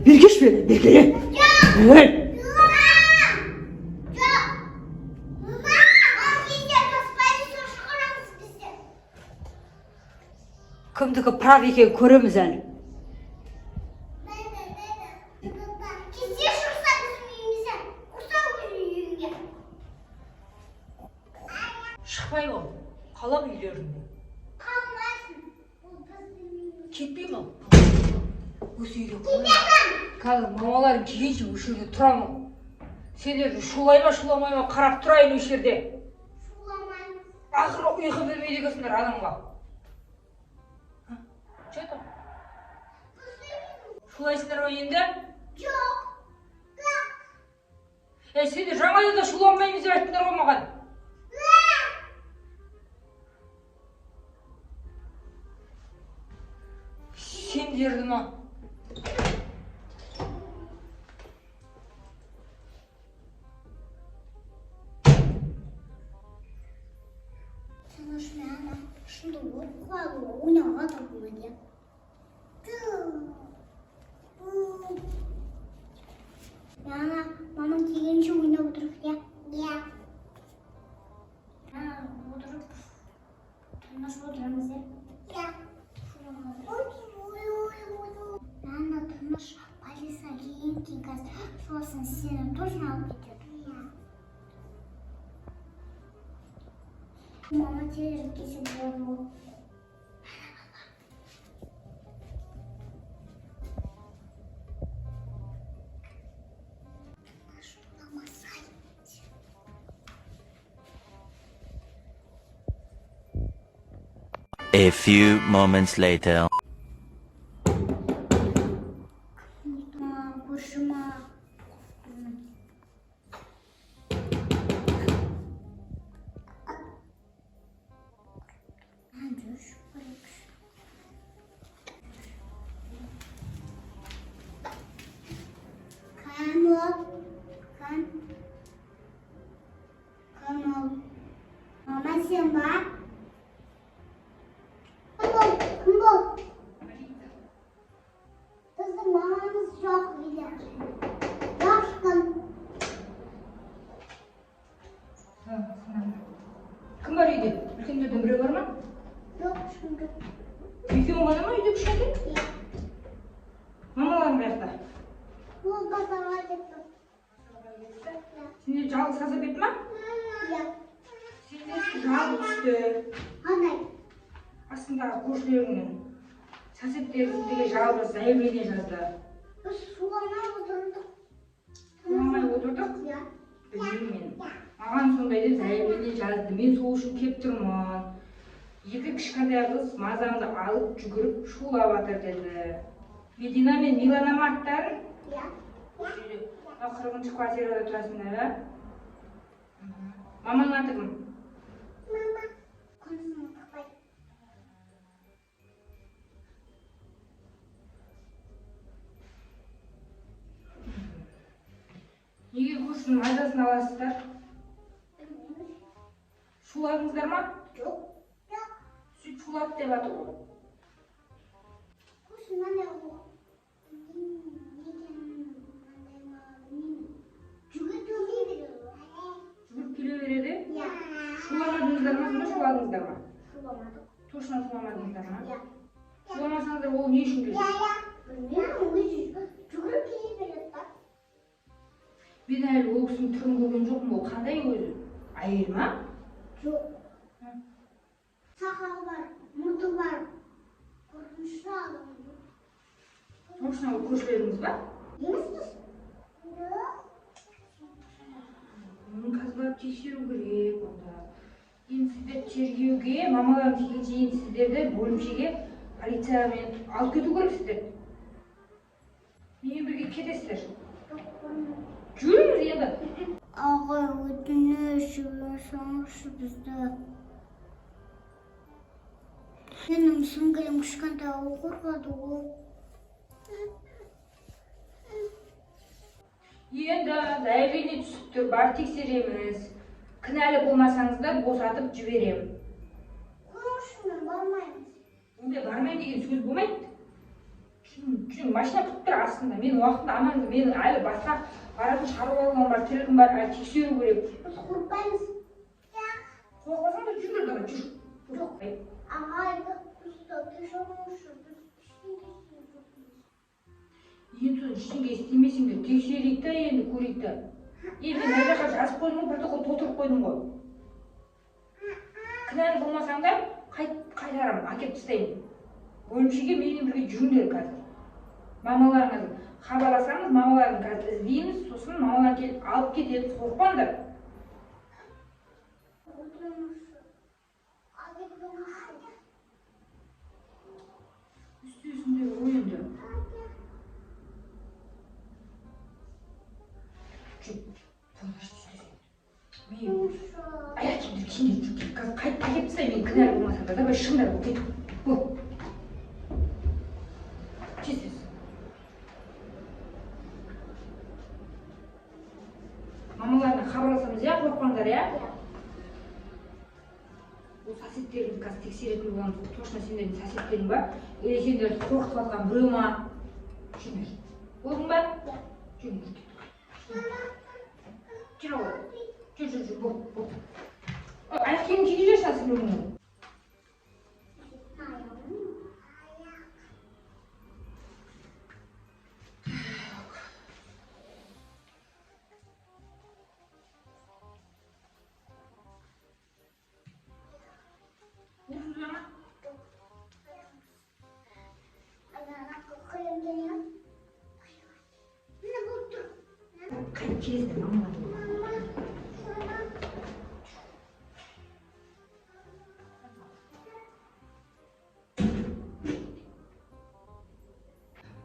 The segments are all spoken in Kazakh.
Bir geç ver, bir kere. Evet. Kimdiki praf ekan ko'ramiz hali. Çıkmayım. Kalam uylarında. Ketmeyim mi? Осы үйде қазір мамаларың келгенше осы жерде тұрамын. Сендер шулай ма шуламай ма қарап тұрайын осы жерде. Шуламаймын. Ақыры ұйқы бермейді екенсіңдер адамға. Че там? Шулайсыңдар ма енді? Жоқ. Сендер жаңа да шуламаймыз деп айттыңдар ғой маған. Сендерді ма? Şimdi okuyorlar, oynuyorlar da böyle. Yani mama gelince oyuna oturup ya. Ya. Oturup nasıl oturamaz ya? Ya. Yani tanış polise gelince gaz soğasın seni точно alıp gidiyor. Mama televizyon kesip boğdu. A few moments later. Mama sen var. Kızım mamamız çok güzel. Yaşkın. Kim var үйде? Үлкендерден біреу бар ма? Yok şimdi. Екеуің ғана ма үйде кішкентай? Мамаларың қаяқта? Bu bazara gitti. Сендер жалғыз саза кетті ма? Ya. Сендер жабы түсті. Hanay. Астындағы көршілеріңнің соседтері сіздерге жалғыз заявление жазды. Biz sulamay oturduk. Суламай отырдық. Ya. Білмеймін мен. Маған сондай деп заявление жазды. Мен сол үшін келіп тұрмын. Екі кішкентай қыз мазамды алып жүгіріп шулап жатыр деді. Медина мен Милана ма аттарың? Ya. Қырғыншы квартирада тұрасыңдар, а? Маманың аты кім? Mama. Konusunu kapay. Неге көршінің майдасын аласыздар? Шуладыңыздар ма? Yok. Yok. Süt шулады деп жатыр ғой. Konusunu ne o? Жүгіріп келе береді? Ya. Шуламадыңыздар ма, сонда шуладыңыздар ма? Шуламадық. Точно шуламадыңыздар ма? Ya. Шуламасаңыздар ол не үшін келеді? Bilmiyorum, жүгіріп келе береді. Мен әлі ол кісінің түрін көрген жоқпын, ол қандай өзі? Әйел ма? Жоқ. Сақалы бар, мұрты бар. Қорқынышты адам. Точно ол көршілеріңіз ба? Емеспіз? Қазір барып тексеру керек онда. Енді сіздер тергеуге, мамаларың келгенше енді сіздерді бөлімшеге полициямен алып кету керексіздер. Менімен бірге кетесіздер. Жүріңіз енді. Ағай, өтініш жіберсеңізші бізді. Менің сіңлім кішкентай ол қорқады ғой. енді заявление түсіп тұр, бар тексереміз. Кінәлі болмасаңыздар босатып жіберем. Konuşma barmayın. Онда бармайын деген сөз болмайды. Машина күтіп тұр астында. Мен уақытында аман, менің әлі басқа баратын шаруаларым бар, тірлігім бар, әлі тексеру керек. Biz kurbanız. Қорқасаң да жүр, дара жүр. Жоқ, Ağaydı. Usta düşürmüşüz. енді ештеңе істемесең де тексерейік та, енді көрейік та. Мен мына жаққа жазып қойдым ғой, протокол толтырып қойдым ғой. Кінәлі болмасаңдар қайтарам, әкеп тастаймын. Бөлімшеге менімен бірге жүріңдер қазір. Мамаларыңыз хабарласаңыз, мамаларын қазір іздейміз, сосын мамалар келіп алып кетеді, қорықпаңдар. Үстесінде ойынды. Аяқымды киініп жүр. Қазір қайтып әкеп тастаймын, мен кінәлі болмасаңдар. Давай шыңдар болып кетіп. Честес. Мамаларына хабарласамыз, я? Қорықпаңдар, я? Бұл соседтеріңді қазір тексеретін боламыз. Точно сендердің соседтерің ба? Или сендерді қорқытып алған біреу ма? Жүрмер. Болдың ба? Жүрмер. Жүр ғой. Жүр, бол. Аяқ киімін киіп жүрсің сен өмірің. Қайтып келесің, мамалар.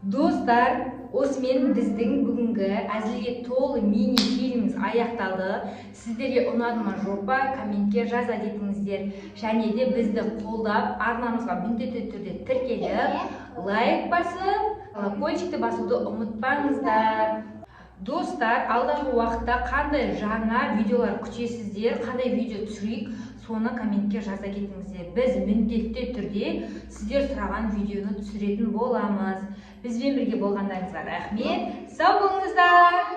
Достар, осымен біздің бүгінгі әзілге толы мини фильміміз аяқталды. Сіздерге ұнады ма жоқ па, комментке жаза кетіңіздер. Және де бізді қолдап, арнамызға міндетті түрде тіркеліп, лайк басып, колокольчикті басуды ұмытпаңыздар. Достар, алдағы уақытта қандай жаңа видеолар күтесіздер, қандай видео түсірейік, соны комментке жаза кетіңіздер. Біз міндетті түрде сіздер сұраған видеоны түсіретін боламыз. Бізбен бірге болғандарыңызға рахмет. Сау болыңыздар!